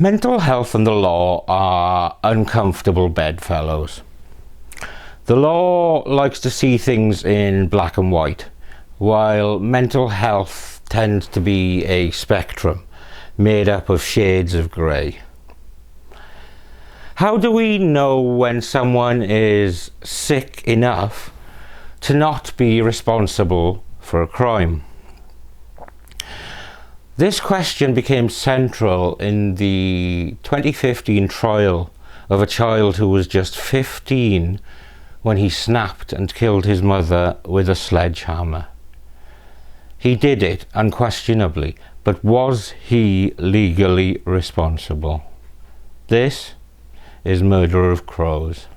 Mental health and the law are uncomfortable bedfellows. The law likes to see things in black and white, while mental health tends to be a spectrum made up of shades of grey. How do we know when someone is sick enough to not be responsible for a crime? This question became central in the 2015 trial of a child who was just 15 when he snapped and killed his mother with a sledgehammer. He did it unquestionably, but was he legally responsible? This is Murder of Crows.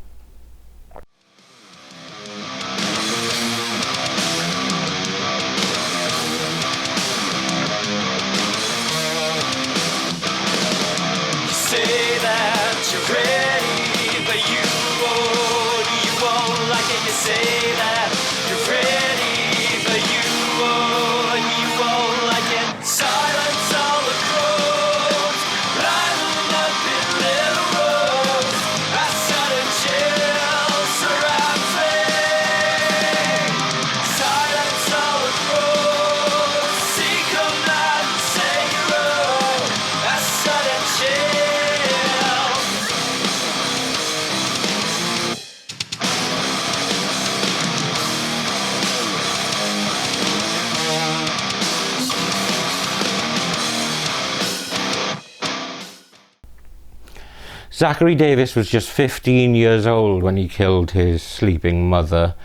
Zachary Davis was just 15 years old when he killed his sleeping mother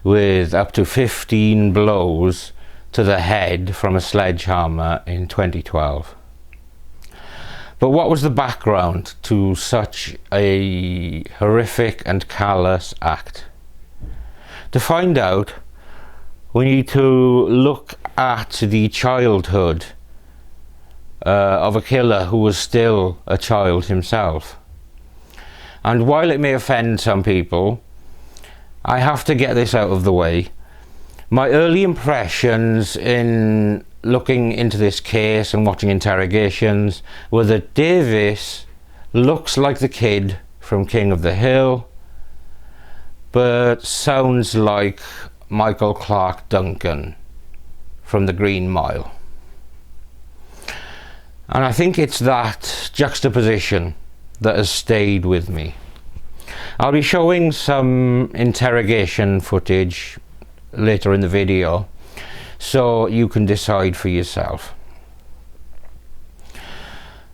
with up to 15 blows to the head from a sledgehammer in 2012. But what was the background to such a horrific and callous act? To find out, we need to look at the childhood of a killer who was still a child himself. And while it may offend some people, I have to get this out of the way. My early impressions in looking into this case and watching interrogations were that Davis looks like the kid from King of the Hill, but sounds like Michael Clarke Duncan from the Green Mile. And I think it's that juxtaposition that has stayed with me. I'll be showing some interrogation footage later in the video so you can decide for yourself.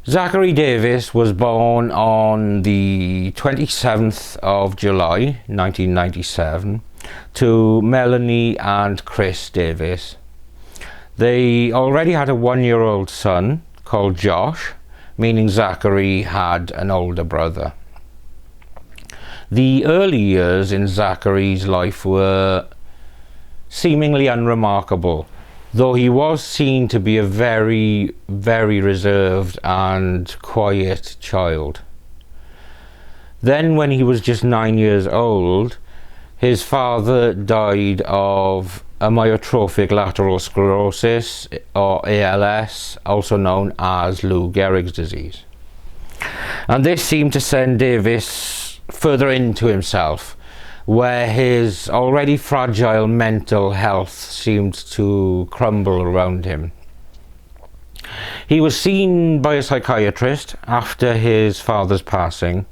Zachary Davis was born on the 27th of July 1997 to Melanie and Chris Davis. They already had a 1-year-old son called Josh, meaning Zachary had an older brother. The early years in Zachary's life were seemingly unremarkable, though he was seen to be a very, very reserved and quiet child. Then, when he was just 9 years old, his father died of amyotrophic lateral sclerosis, or ALS, also known as Lou Gehrig's disease. And this seemed to send Davis further into himself, where his already fragile mental health seemed to crumble around him. He was seen by a psychiatrist after his father's passing,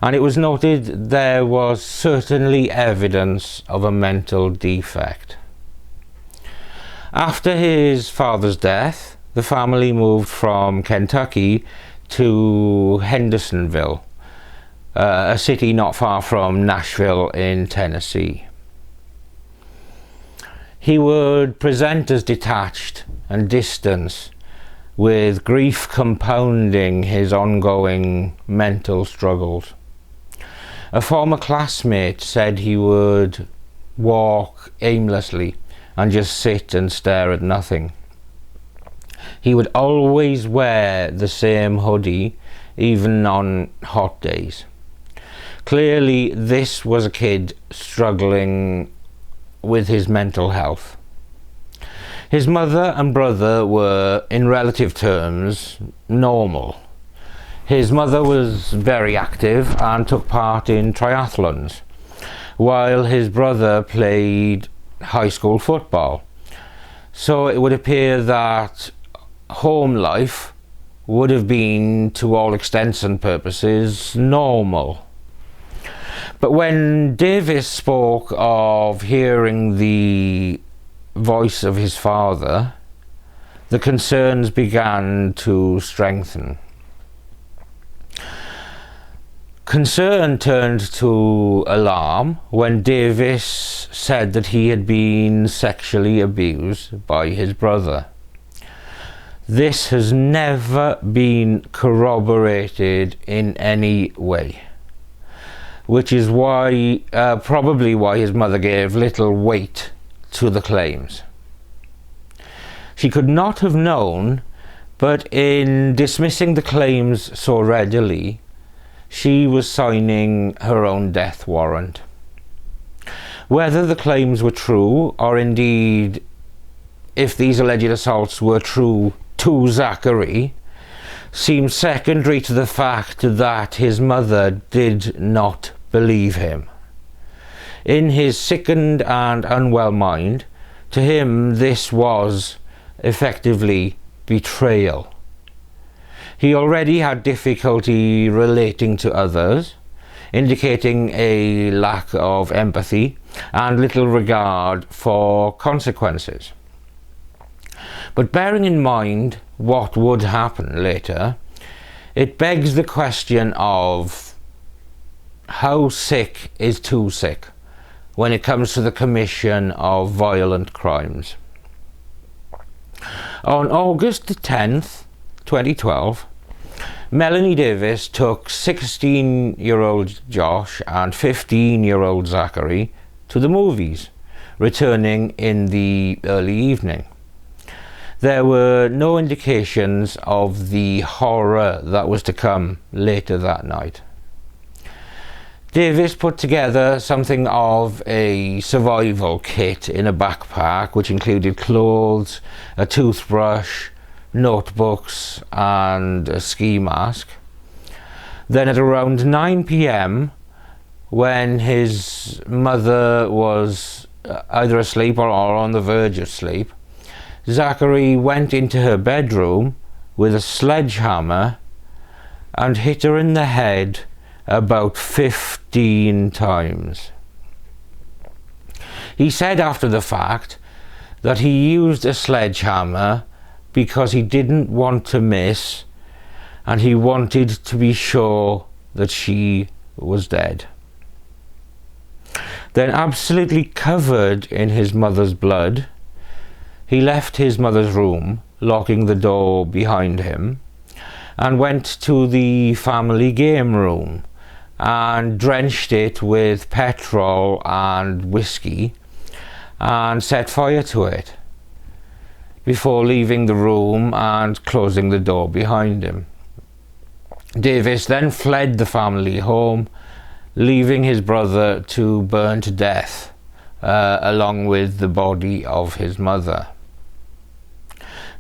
and it was noted there was certainly evidence of a mental defect. After his father's death, the family moved from Kentucky to Hendersonville, a city not far from Nashville in Tennessee. He would present as detached and distant, with grief compounding his ongoing mental struggles. A former classmate said he would walk aimlessly and just sit and stare at nothing. He would always wear the same hoodie, even on hot days. Clearly, this was a kid struggling with his mental health. His mother and brother were, in relative terms, normal. His mother was very active and took part in triathlons, while his brother played high school football. So it would appear that home life would have been, to all extents and purposes, normal. But when Davis spoke of hearing the voice of his father, the concerns began to strengthen. Concern turned to alarm when Davis said that he had been sexually abused by his brother. This has never been corroborated in any way, which is why, probably why his mother gave little weight to the claims. She could not have known, but in dismissing the claims so readily, she was signing her own death warrant. Whether the claims were true, or indeed if these alleged assaults were true to Zachary, seems secondary to the fact that his mother did not believe him. In his sickened and unwell mind, to him this was effectively betrayal. He already had difficulty relating to others, indicating a lack of empathy and little regard for consequences. But bearing in mind what would happen later, it begs the question of how sick is too sick when it comes to the commission of violent crimes. On August the 10th, 2012, Melanie Davis took 16-year-old Josh and 15-year-old Zachary to the movies, returning in the early evening. There were no indications of the horror that was to come later that night. Davis put together something of a survival kit in a backpack, which included clothes, a toothbrush, notebooks and a ski mask. Then at around 9 p.m, when his mother was either asleep or on the verge of sleep, Zachary went into her bedroom with a sledgehammer and hit her in the head about 15 times. He said after the fact that he used a sledgehammer because he didn't want to miss and he wanted to be sure that she was dead. Then, absolutely covered in his mother's blood, he left his mother's room, locking the door behind him, and went to the family game room and drenched it with petrol and whiskey and set fire to it before leaving the room and closing the door behind him. Davis then fled the family home, leaving his brother to burn to death along with the body of his mother.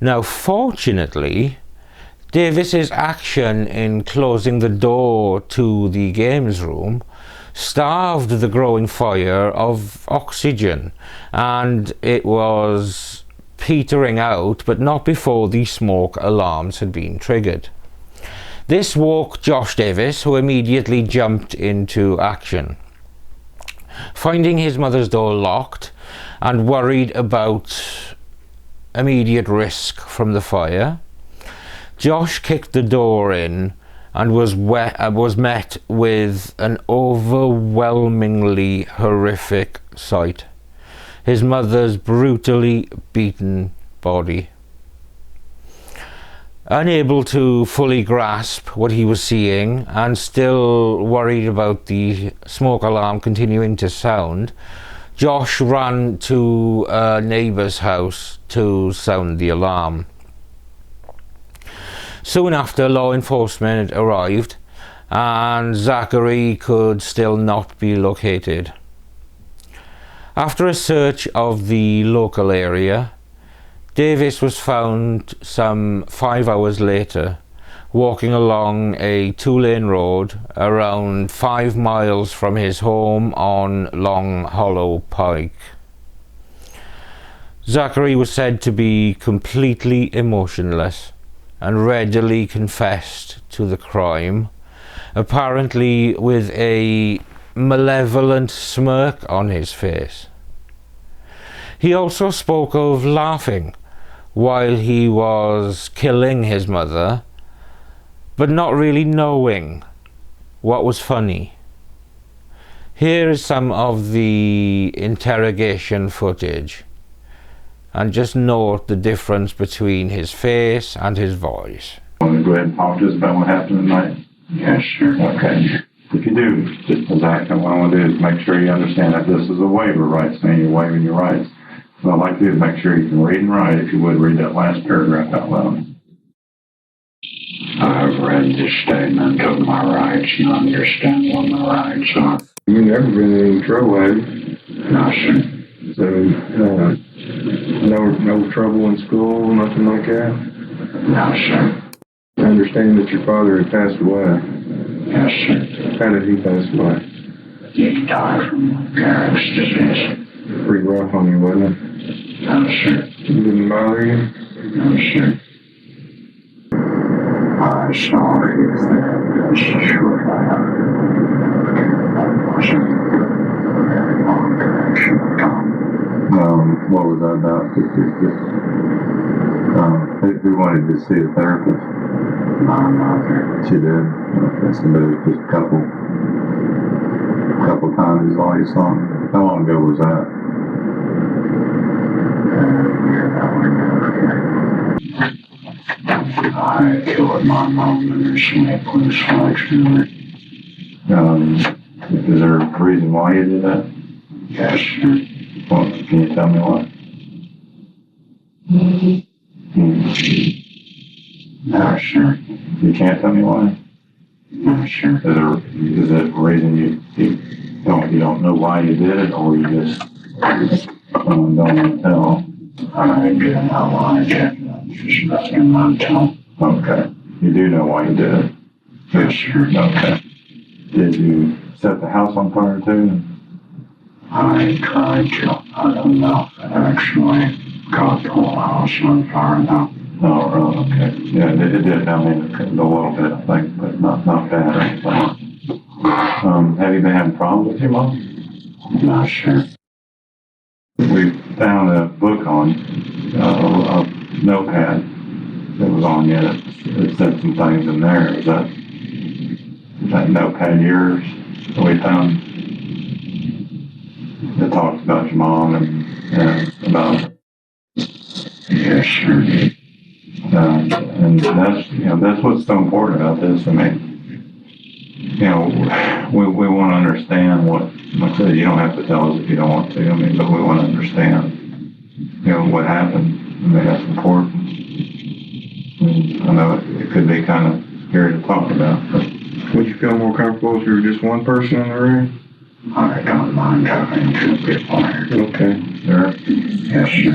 Now, fortunately, Davis's action in closing the door to the games room starved the growing fire of oxygen, and it was petering out, but not before the smoke alarms had been triggered. This woke Josh Davis, who immediately jumped into action. Finding his mother's door locked and worried about immediate risk from the fire, Josh kicked the door in and was met with an overwhelmingly horrific sight: his mother's brutally beaten body. Unable to fully grasp what he was seeing and still worried about the smoke alarm continuing to sound, Josh ran to a neighbour's house to sound the alarm. Soon after, law enforcement arrived and Zachary could still not be located. After a search of the local area, Davis was found some 5 hours later walking along a 2-lane road around 5 miles from his home on Long Hollow Pike. Zachary was said to be completely emotionless and readily confessed to the crime, apparently with a malevolent smirk on his face. He also spoke of laughing while he was killing his mother, but not really knowing what was funny. Here is some of the interrogation footage, and just note the difference between his face and his voice. Want to go ahead and talk to us about what happened tonight? Yes, sure. Okay. If you do, just as I want to do is make sure you understand that this is a waiver, right? Saying you're waiving your rights. What I'd like to do is make sure you can read and write. If you would, read that last paragraph out loud. I've read this statement of my rights and understand what my rights are. You've never been in any trouble, have you? No, sir. So, no trouble in school, nothing like that? No, sir. I understand that your father had passed away. Yes, sir. How did he pass away? He died from Garrett's disease. Pretty rough on you, wasn't it? No, sir. It didn't bother you? No, sir. I saw his therapist shortly after. That wasn't a very long duration of time. What was that about? Who wanted to see a therapist? My mother. She did. Okay, so maybe just a couple times is all you saw. How long ago was that? I killed my mom in her sleepless nights. Is there a reason why you did that? Yes, sir. Well, can you tell me why? No, sir. You can't tell me why? No, sir. Is there a reason you don't know why you did it, or you just don't want to tell? I do know why I did it. Just nothing I tell. Okay. You do know why you did it? Yes, sir. Okay. Did you set the house on fire too? I tried to. I don't know if it actually got the whole house on fire now. Oh, really? Okay. Yeah, it did down in a little bit, I think, but not bad or anything. Have you been having problems with your mom? No, sir. We found a book on a notepad that was on you. It said some things in there. Is that notepad yours that we found? It talks about your mom and about. Yes, sir. And that's what's so important about this. I mean, we want to understand what, like I said, you don't have to tell us if you don't want to. I mean, but we want to understand, what happened. I mean, that's important. I know it could be kind of scary to talk about, but. Would you feel more comfortable if you were just one person in the room? I don't mind having two people here. Okay. Sure. Yes, sir.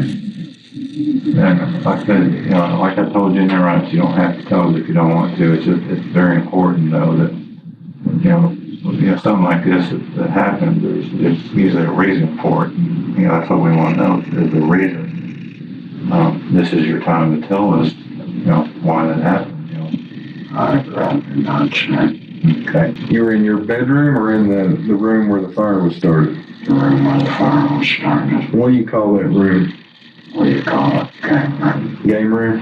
And like I said, like I told you in your rights, you don't have to tell us if you don't want to. It's very important, though, that, something like this that happens, there's usually a reason for it. And, that's what we want to know, is the reason. This is your time to tell us, why that happened, I'd rather not, sir. Okay. You were in your bedroom or in the room where the fire was started? The room where the fire was started. What do you call that room? What do you call it? Game room. Game room?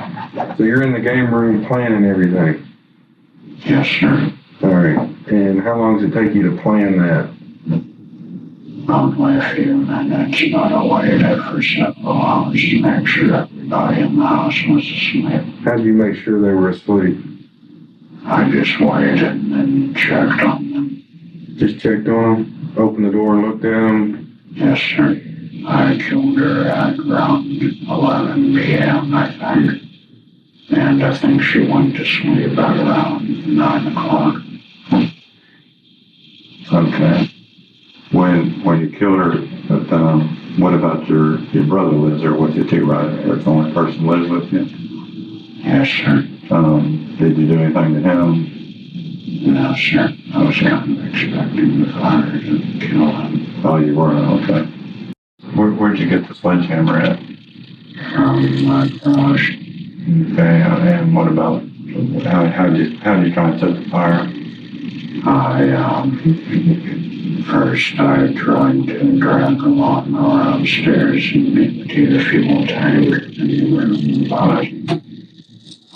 So you're in the game room planning everything? Yes, sir. All right. And how long does it take you to plan that? Only a few minutes, but I waited for several hours to make sure everybody in the house was asleep. How did you make sure they were asleep? I just waited and then checked on them. Just checked on them? Opened the door and looked at them? Yes, sir. I killed her at around 11 p.m., I think. And I think she went to sleep at around 9 o'clock. Okay. When you killed her, what about your brother lives there with you too, right? That's the only person who lives with you? Yes, sir. Did you do anything to him? No, sir. I was kind of expecting the fire to kill him. Oh, you were? Okay. Where'd you get the sledgehammer at? From my garage. Okay, and what about, how'd you try and set the fire? First I tried to drag the lawnmower upstairs and empty the fuel tank in the room, but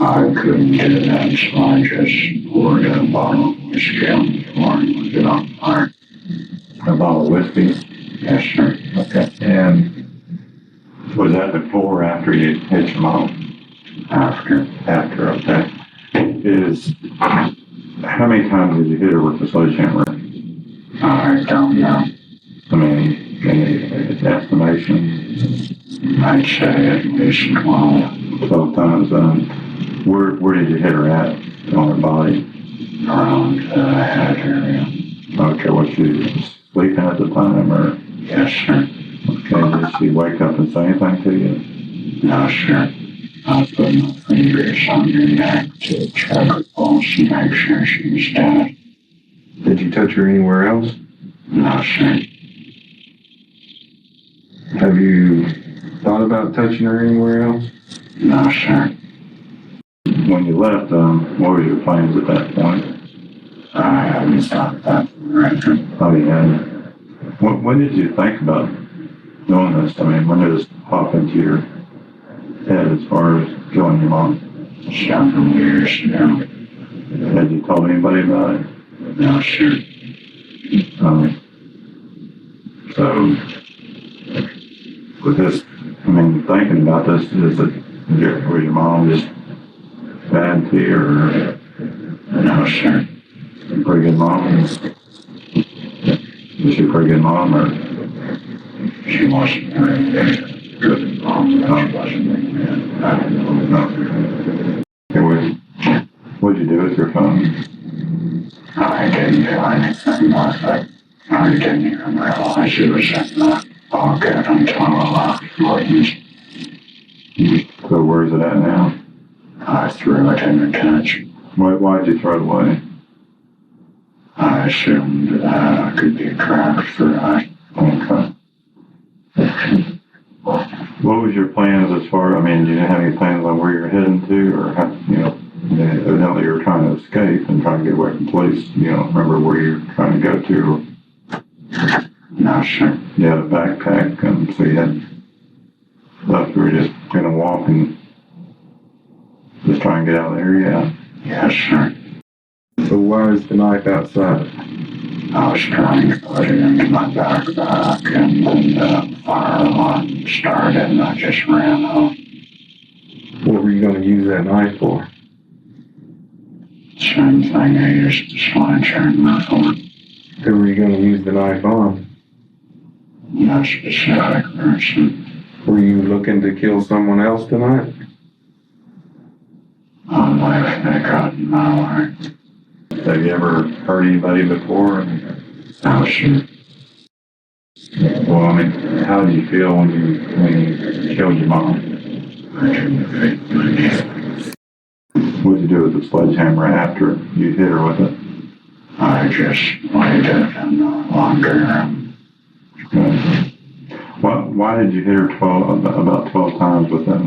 I couldn't do that, so I just poured a bottle of whiskey on the floor and lit it on fire. A bottle of whiskey? Yes, sir. Okay. And was that before or after you hit your mom? After. After, okay. How many times did you hit her with the sledgehammer? I don't know. I mean, any estimation? I'd say at least 12. 12 times. Where did you hit her at on her body? Around the head area. Okay, was she sleeping at the time, or? Yes, sir. Okay, did she wake up and say anything to you? No, sir. I put my fingers on her neck to check her pulse and make sure she was dead. Did you touch her anywhere else? No, sir. Have you thought about touching her anywhere else? No, sir. When you left, what were your plans at that point? I haven't thought about the record. Oh, yeah. When did you think about doing this? I mean, when did this pop into your head as far as killing your mom? Several years ago. Had you told anybody about it? No, sir. So, with this, I mean, thinking about this, was your mom just bad to you, or? No, sir. A pretty good mom? Was she a pretty good mom, or? She wasn't very good mom. She wasn't very good. I don't know. Okay, what'd you do with your phone? I didn't do anything with it. I didn't even realize it was in the pocket until I left. So where's it at now? I threw it in the ditch. Why'd you throw it away? I assumed that I could be tracked for that. Okay. What was your plans as far, I mean, you didn't have any plans on where you're heading to, or how, evidently you were trying to escape and trying to get away from police. You don't remember where you're trying to go to? No, sir. You had a backpack, and so you had stuff, you were just gonna walk and just try and get out of the area? Yes, sir. So why is the knife outside? I was trying to put it into my backpack, and then the fire alarm started, and I just ran out. What were you going to use that knife for? Same thing I used the sledgehammer for. Who were you going to use the knife on? No specific person. Were you looking to kill someone else tonight? Only if they got in my way. Have you ever hurt anybody before? No, sir. Well, I mean, how do you feel when you killed your mom? I didn't feel anything. What'd you do with the sledgehammer after you hit her with it? I just laid it in the laundry room. Why did you hit her about 12 times with that?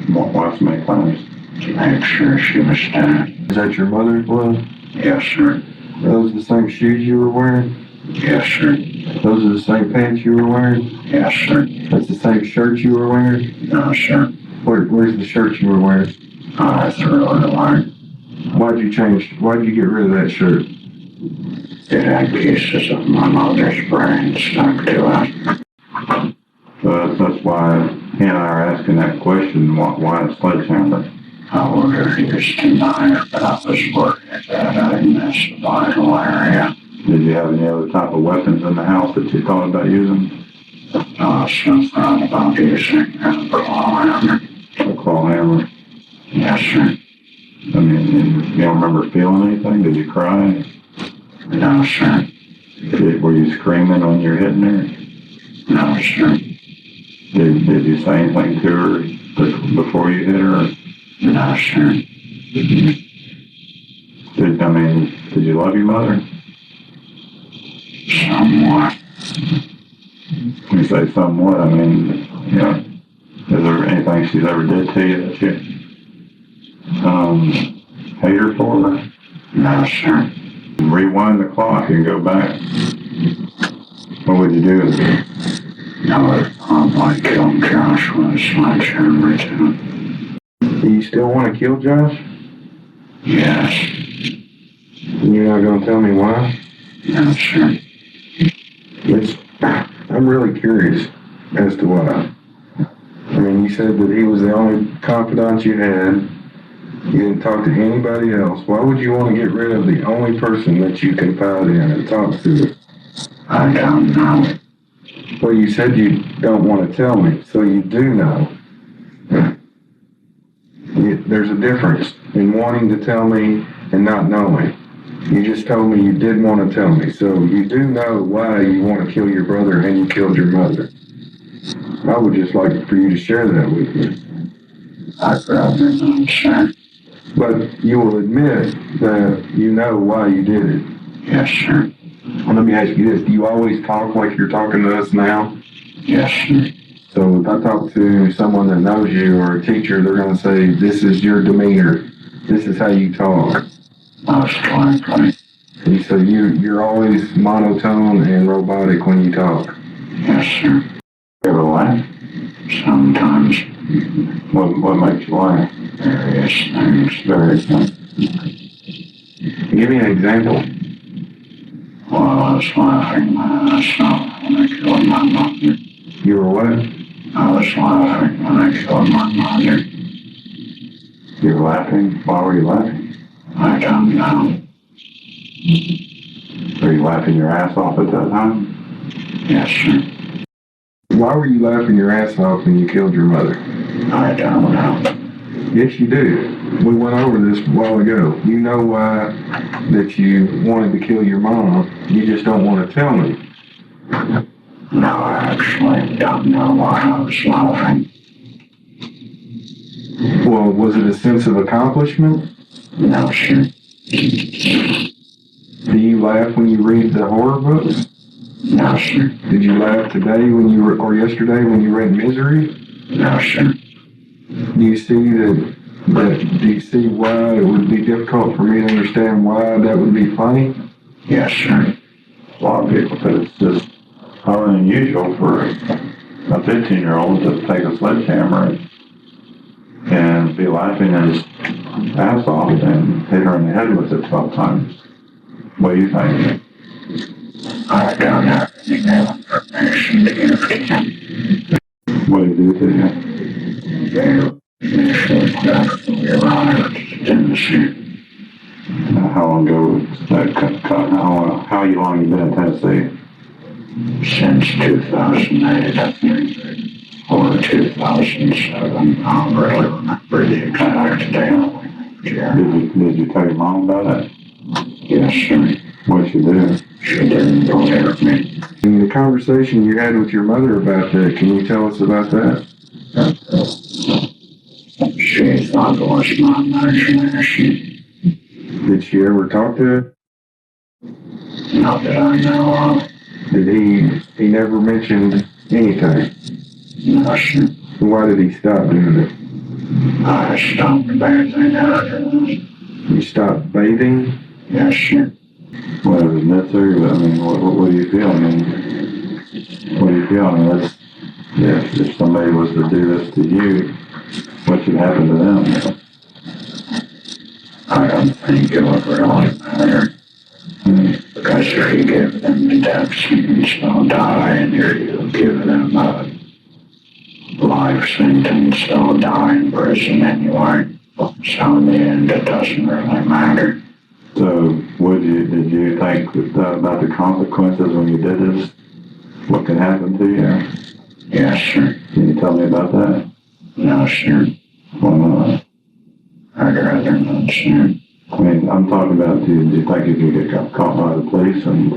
Why so many times? To make sure she was dead. Is that your mother's blood? Yes, sir. Are those the same shoes you were wearing? Yes, sir. Those are the same pants you were wearing? Yes, sir. That's the same shirt you were wearing? No, sir. Where's the shirt you were wearing? I threw it away. Why'd you get rid of that shirt? It had pieces of my mother's brain stuck to it. So that's why he and I are asking that question, why a sledgehammer? I would have used a knife, but I was worried that I'd miss a vital area. Did you have any other type of weapons in the house that you thought about using? I still thought about using a claw hammer. A claw hammer? Yes, sir. I mean, you don't remember feeling anything? Did you cry? No, sir. Were you screaming when you were hitting her? No, sir. Did you say anything to her before you hit her? No, sir. Did you love your mother? Somewhat. When you say somewhat, is there anything she's ever did to you that you hate her for? No, sir. Rewind the clock and go back. What would you do? I would probably kill Josh with a sledgehammer too. Do you still want to kill Josh? Yes. You're not going to tell me why? No, sir. I'm really curious as to why. I mean, you said that he was the only confidant you had. You didn't talk to anybody else. Why would you want to get rid of the only person that you confide in and talk to? I don't know. Well, you said you don't want to tell me, so you do know. There's a difference in wanting to tell me and not knowing. You just told me you did want to tell me, so you do know why you want to kill your brother and you killed your mother. I would just like for you to share that with me. I'd rather not, sir. But you will admit that you know why you did it. Yes, sir. Well, let me ask you this. Do you always talk like you're talking to us now? Yes, sir. So if I talk to someone that knows you or a teacher, they're going to say, this is your demeanor. This is how you talk. Most likely. And so you're always monotone and robotic when you talk. Yes, sir. You ever laugh? Sometimes. What makes you laugh? Various things. Various things. Give me an example. Well, I was laughing my ass off when I killed my mother. You were what? I was laughing when I killed my mother. You were laughing? Why were you laughing? I don't know. Were you laughing your ass off at that time? Yes, sir. Why were you laughing your ass off when you killed your mother? I don't know. Yes, you do. We went over this a while ago. You know why that you wanted to kill your mom. You just don't want to tell me. No, I actually don't know why I was laughing. Well, was it a sense of accomplishment? No, sir. Do you laugh when you read the horror books? No, sir. Did you laugh today or yesterday when you read Misery? No, sir. Do you see do you see why it would be difficult for me to understand why that would be funny? Yes, sir. A lot of people say it's just highly unusual for a 15-year-old to take a sledgehammer and be laughing his ass off and hit her in the head with it 12 times. What do you think? I don't have any more information to give to him. What did he do to you? They initially left when we arrived in Tennessee. How long ago was that how long you been in Tennessee? Since 2008, I think, or 2007. I don't really remember the exact date. Did you tell your mom about it? Yes, sir. What did she do? She didn't believe me. In the conversation you had with your mother about that, can you tell us about that? She thought it was my imagination. Did she ever talk to her? Not that I know of. Did he never mentioned anything? No, sir. Why did he stop doing it? I stopped bathing after that. You stopped bathing? Yes, sir. Well, it was necessary, but what do you feel? What do you feel? If somebody was to do this to you, what should happen to them? I don't think it would really matter. Because if you give them the death sentence, they'll die, and if you give them a life sentence, they'll die in prison anyway. So in the end, it doesn't really matter. So, did you think about the consequences when you did this? What could happen to you? Yes, sir. Can you tell me about that? No, sir. Why not? I'd rather not, sir. I'm talking about, do you think if you get caught by the police, and do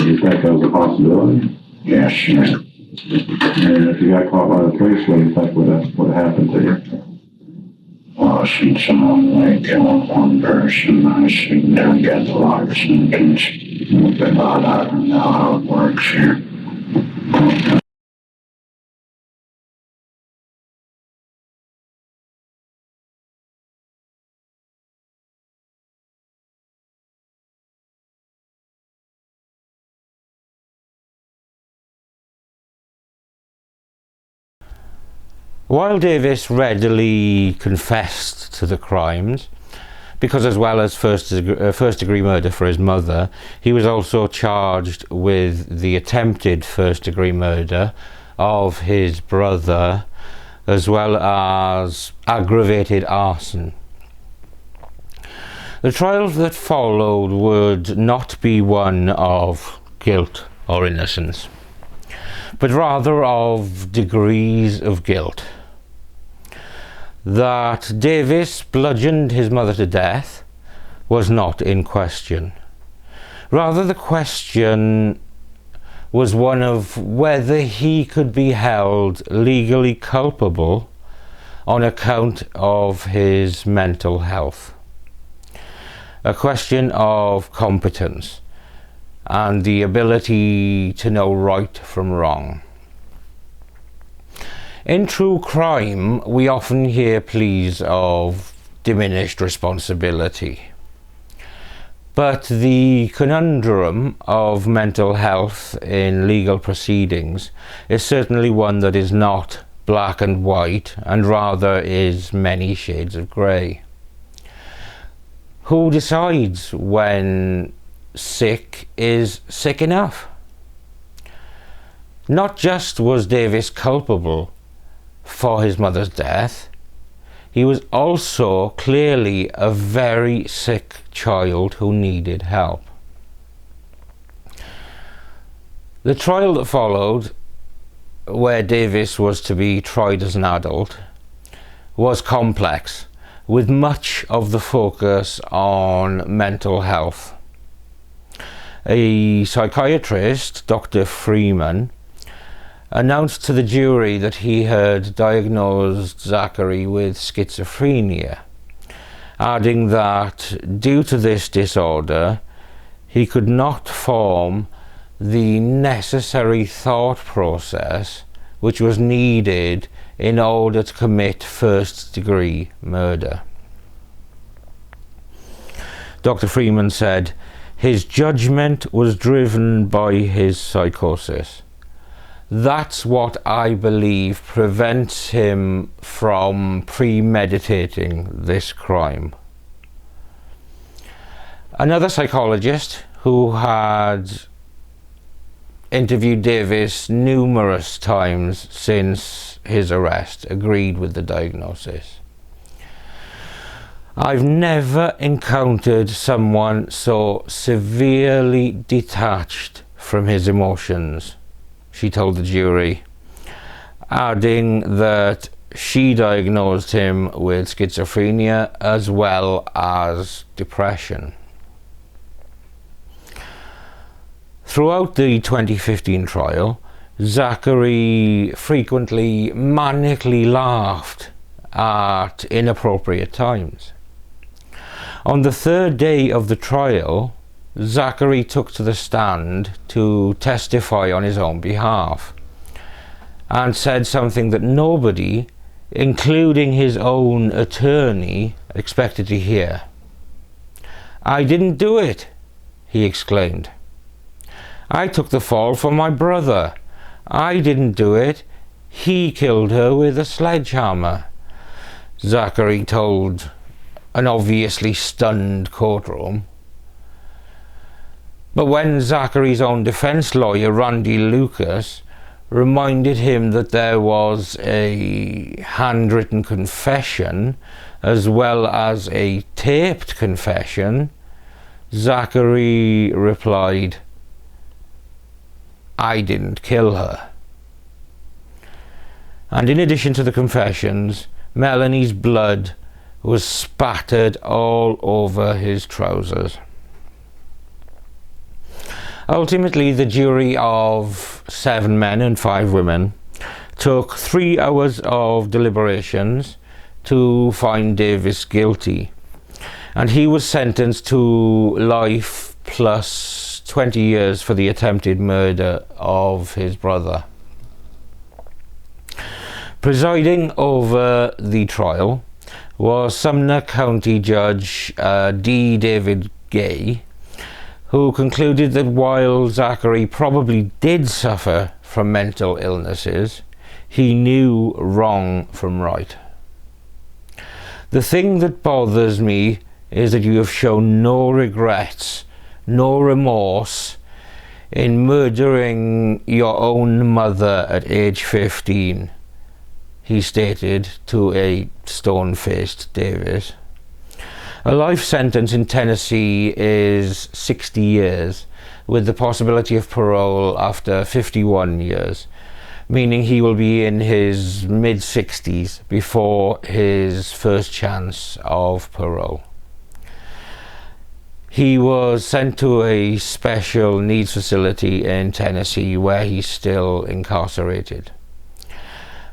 you think that was a possibility? Yes, sir. And if you got caught by the police, what do you think would happened to you? Well, since I'm only killing one person, I seem to get the life sentence. But I don't know how it works here. While Davis readily confessed to the crimes, because as well as first degree murder for his mother, he was also charged with the attempted first degree murder of his brother, as well as aggravated arson. The trial that followed would not be one of guilt or innocence, but rather of degrees of guilt. That Davis bludgeoned his mother to death was not in question. Rather, the question was one of whether he could be held legally culpable on account of his mental health. A question of competence and the ability to know right from wrong. In true crime, we often hear pleas of diminished responsibility. But the conundrum of mental health in legal proceedings is certainly one that is not black and white, and rather is many shades of grey. Who decides when sick is sick enough? Not just was Davis culpable for his mother's death, he was also clearly a very sick child who needed help. The trial that followed, where Davis was to be tried as an adult, was complex, with much of the focus on mental health. A psychiatrist, Dr. Freeman, announced to the jury that he had diagnosed Zachary with schizophrenia, adding that due to this disorder, he could not form the necessary thought process which was needed in order to commit first-degree murder. Dr. Freeman said, "His judgment was driven by his psychosis. That's what I believe prevents him from premeditating this crime." Another psychologist who had interviewed Davis numerous times since his arrest agreed with the diagnosis. "I've never encountered someone so severely detached from his emotions," she told the jury, adding that she diagnosed him with schizophrenia as well as depression. Throughout the 2015 trial, Zachary frequently manically laughed at inappropriate times. On the third day of the trial, Zachary took to the stand to testify on his own behalf and said something that nobody, including his own attorney, expected to hear. "I didn't do it," he exclaimed. "I took the fall for my brother. I didn't do it. He killed her with a sledgehammer," Zachary told an obviously stunned courtroom. But when Zachary's own defense lawyer, Randy Lucas, reminded him that there was a handwritten confession as well as a taped confession, Zachary replied, "I didn't kill her." And in addition to the confessions, Melanie's blood was spattered all over his trousers. Ultimately, the jury of 7 men and 5 women took 3 hours of deliberations to find Davis guilty, and he was sentenced to life plus 20 years for the attempted murder of his brother. Presiding over the trial was Sumner County Judge D. David Gay, who concluded that while Zachary probably did suffer from mental illnesses, he knew wrong from right. The thing that bothers me is that you have shown no regrets, no remorse in murdering your own mother at age 15, he stated to a stone-faced Davis. A life sentence in Tennessee is 60 years, with the possibility of parole after 51 years, meaning he will be in his mid-60s before his first chance of parole. He was sent to a special needs facility in Tennessee where he's still incarcerated.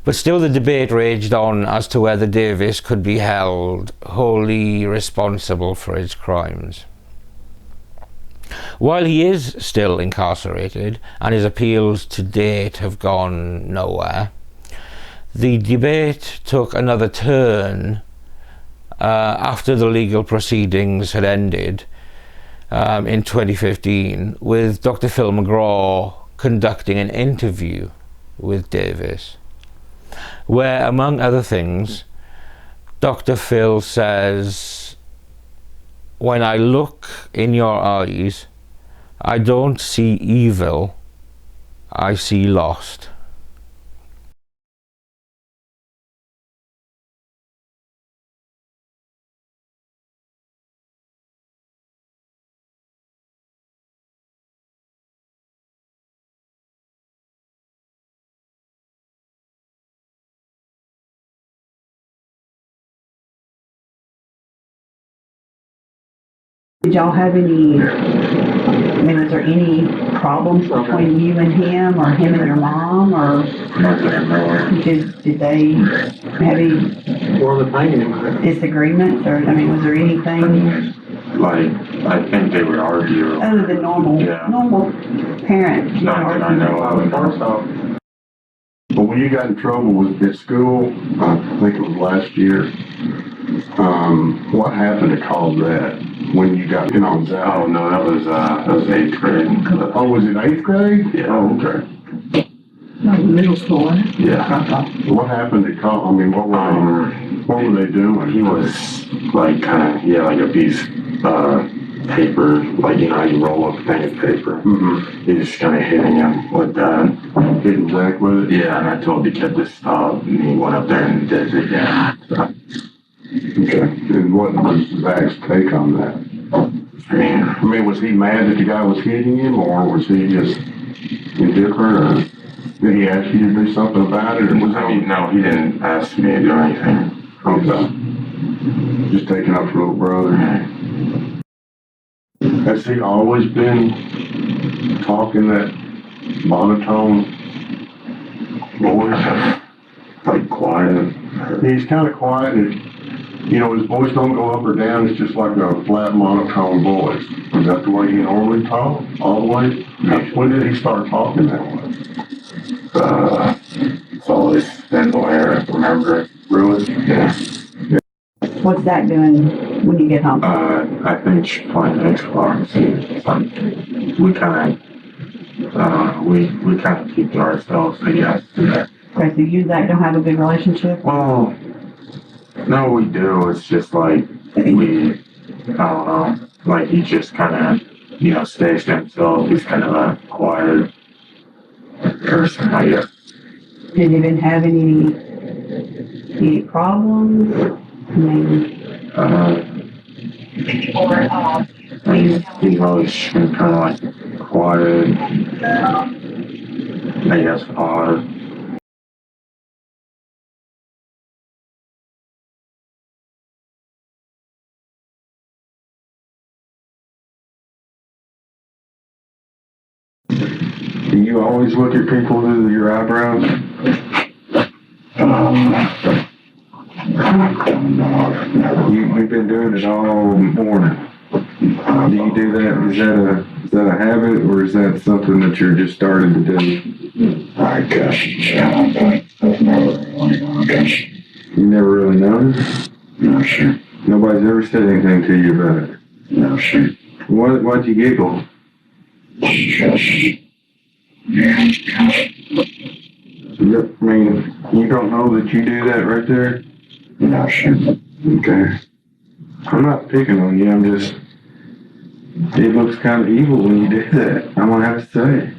But still the debate raged on as to whether Davis could be held wholly responsible for his crimes. While he is still incarcerated and his appeals to date have gone nowhere, the debate took another turn after the legal proceedings had ended in 2015, with Dr. Phil McGraw conducting an interview with Davis, where, among other things, Dr. Phil says, "When I look in your eyes, I don't see evil, I see lost." Did y'all have any, was there any problems between you and him, or him and your mom, or did they have any disagreements, or, was there anything? Like, I think they would argue. Other than normal parents. Not that I know of. But when you got in trouble at school, I think it was last year, what happened to cause that? When you got in on that? Oh, no, that was 8th grade. Oh, was it 8th grade? Yeah. Oh, okay. No, middle school. Yeah. What happened to cause, what were they doing? He was like like a piece of paper, like, how you roll up a thing of paper. Mm-hmm. He just kind of hitting him with that. Hitting Zach with it? Yeah, and I told the kid to stop, and he went up there and did it again. So. Okay. And what was Zach's take on that? Was he mad that the guy was hitting him, or was he just indifferent, or did he ask you to do something about it? Or was no, he didn't ask me to do anything. Okay. Just taking up for little brother. Has he always been talking that monotone voice? Like quiet. He's kind of quiet, and his voice don't go up or down. It's just like a flat monotone voice. Is that the way he normally talks? All the way? When did he start talking that way? It's always been the way I remember. Really? Yeah. What's Zach doing when you get home? I think she's playing Xbox. We kind of keep to ourselves, I guess. Okay, so you and Zach don't have a good relationship? Well, no, we do. It's just like I don't know, like he just kind of, stays to himself. He's kind of a quiet person, I guess. Did you even have any problems? He's always been kind of like quiet, I guess odd. Do you always look at people through your eyebrows? You've been doing it all morning. Do you do that? Is that a habit, or is that something that you're just starting to do? I guess, yeah, I've never really noticed. You never really noticed? No, sir. Nobody's ever said anything to you about it? No, sir. Why'd you giggle? Just, yeah. I mean, you don't know that you do that right there? No, sir. Okay. I'm not picking on you, I'm just... It looks kind of evil when you do that, I'm gonna have to say.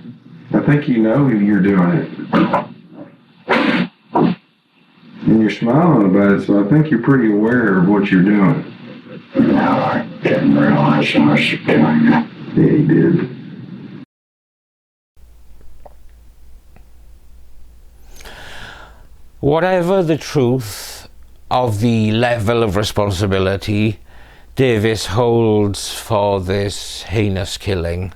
I think you know you're doing it. And you're smiling about it, so I think you're pretty aware of what you're doing. No, I didn't realize I was doing it. Yeah, you did. Whatever the truth of the level of responsibility Davis holds for this heinous killing,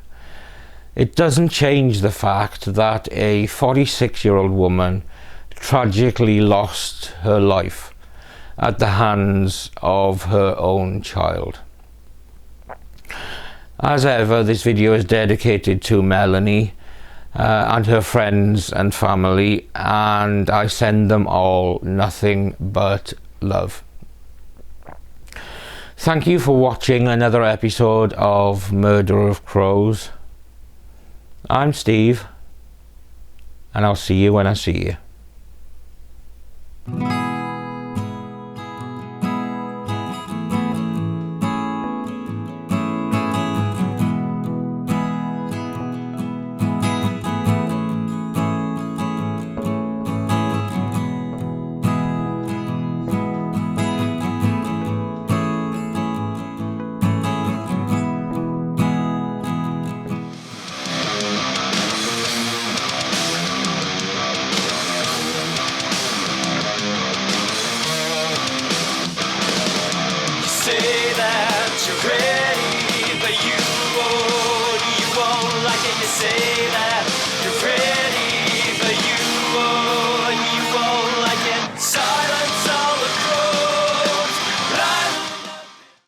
it doesn't change the fact that a 46-year-old woman tragically lost her life at the hands of her own child. As ever, this video is dedicated to Melanie and her friends and family, and I send them all nothing but love. Thank you for watching another episode of Murder of Crows. I'm Steve, and I'll see you when I see you.